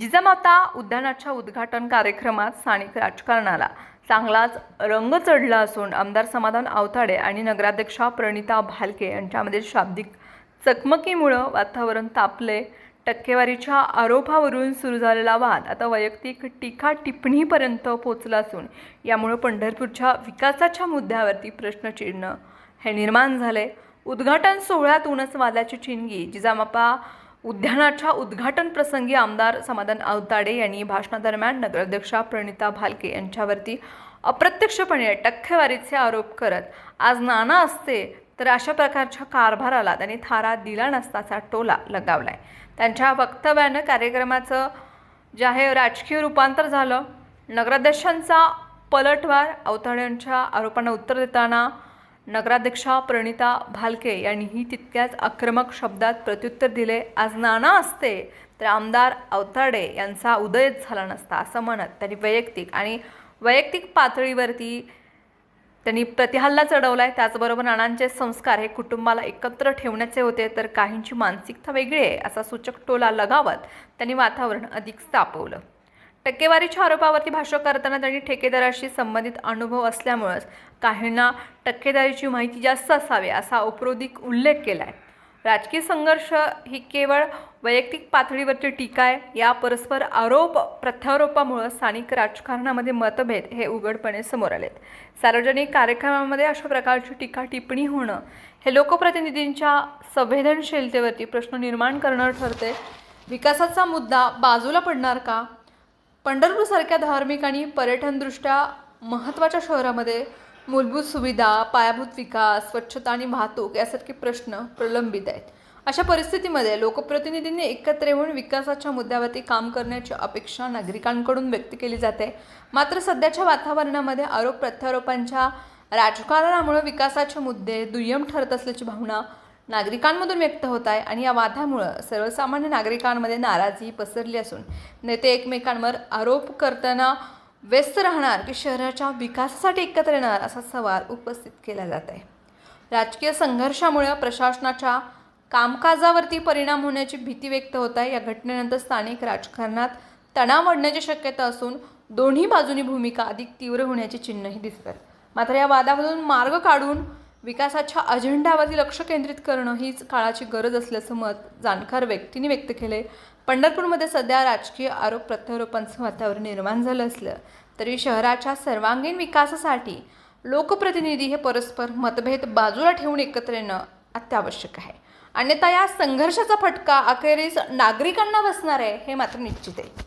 जिजामाता उद्यानाच्या उद्घाटन कार्यक्रमात स्थानिक राजकारणाला चांगलाच रंग चढला असून आमदार समाधान आवताडे आणि नगराध्यक्षा प्रणिता भालके यांच्यामध्ये शाब्दिक चकमकीमुळे वातावरण तापले। टक्केवारीच्या आरोपावरून सुरू झालेला वाद आता वैयक्तिक टीका टिप्पणीपर्यंत पोहोचला असून यामुळे पंढरपूरच्या विकासाच्या मुद्द्यावरती प्रश्नचिन्ह हे निर्माण झाले। उद्घाटन सोहळ्यातूनच वादाची चिंगी जिजामाता उद्यानाच्या उद्घाटन प्रसंगी आमदार समाधान आवताडे यांनी भाषणादरम्यान नगराध्यक्षा प्रणिता भालके यांच्यावरती अप्रत्यक्षपणे टक्केवारीचे आरोप करत आज नाना असते तर अशा प्रकारच्या कारभाराला त्यांनी थारा दिला नसताचा टोला लगावलाय। त्यांच्या वक्तव्याने कार्यक्रमाचं जे आहे राजकीय रूपांतर झालं। नगराध्यक्षांचा पलटवार, आवताडे यांच्या आरोपांना उत्तर देताना नगराध्यक्षा प्रणिता भालके यांनीही तितक्याच आक्रमक शब्दात प्रत्युत्तर दिले। आज नाना असते तर आमदार आवताडे यांचा उदयच झाला नसता असं म्हणत त्यांनी वैयक्तिक पातळीवरती त्यांनी प्रतिहल्ला चढवलाय। त्याचबरोबर नानांचे संस्कार हे कुटुंबाला एकत्र ठेवण्याचे होते तर काहींची मानसिकता वेगळी आहे असा सूचक टोला लगावत त्यांनी वातावरण अधिक तापवलं। टक्केवारीच्या आरोपावरती भाष्य करताना त्यांनी ठेकेदाराशी संबंधित अनुभव असल्यामुळेच काहींना टक्केदारीची माहिती जास्त असावी असा औपरोधिक उल्लेख केलाय। राजकीय संघर्ष ही केवळ वैयक्तिक पातळीवरची टीका आहे। या परस्पर आरोप प्रत्यारोपामुळे स्थानिक राजकारणामध्ये मतभेद हे उघडपणे समोर आलेत। सार्वजनिक कार्यक्रमामध्ये अशा प्रकारची टीका टिप्पणी होणं हे लोकप्रतिनिधींच्या संवेदनशीलतेवरती प्रश्न निर्माण करणार ठरते। विकासाचा मुद्दा बाजूला पडणार का? पंढरपूरसारख्या धार्मिक आणि पर्यटनदृष्ट्या महत्त्वाच्या शहरामध्ये मूलभूत सुविधा, पायाभूत विकास, स्वच्छता आणि वाहतूक यासारखे प्रश्न प्रलंबित आहेत। अशा परिस्थितीमध्ये लोकप्रतिनिधींनी एकत्र येऊन विकासाच्या मुद्द्यावरती काम करण्याची अपेक्षा नागरिकांकडून व्यक्त केली जाते। मात्र सध्याच्या वातावरणामध्ये आरोप प्रत्यारोपांच्या राजकारणामुळे विकासाचे मुद्दे दुय्यम ठरत असल्याची भावना नागरिकांमधून व्यक्त होत आहे आणि या वादामुळे सर्वसामान्य नागरिकांमध्ये नाराजी पसरली असून नेते एकमेकांवर आरोप करताना व्यस्त राहणार की शहराच्या विकासासाठी एकत्र येणार असा सवाल उपस्थित केला जात आहे। राजकीय संघर्षामुळे प्रशासनाच्या कामकाजावरती परिणाम होण्याची भीती व्यक्त होत आहे। या घटनेनंतर स्थानिक राजकारणात तणाव वाढण्याची शक्यता असून दोन्ही बाजूंनी भूमिका अधिक तीव्र होण्याची चिन्हही दिसतात। मात्र या वादामधून मार्ग काढून विकासाच्या अजेंड्यावरती लक्ष केंद्रित करणं हीच काळाची गरज असल्याचं मत जाणकार व्यक्तींनी व्यक्त केले। पंढरपूरमध्ये सध्या राजकीय आरोप प्रत्यारोपांचं वातावरण निर्माण झालं असलं तरी शहराच्या सर्वांगीण विकासासाठी लोकप्रतिनिधी हे परस्पर मतभेद बाजूला ठेवून एकत्र येणं अत्यावश्यक आहे। अन्यथा या संघर्षाचा फटका अखेरीस नागरिकांना बसणार आहे हे मात्र निश्चित आहे।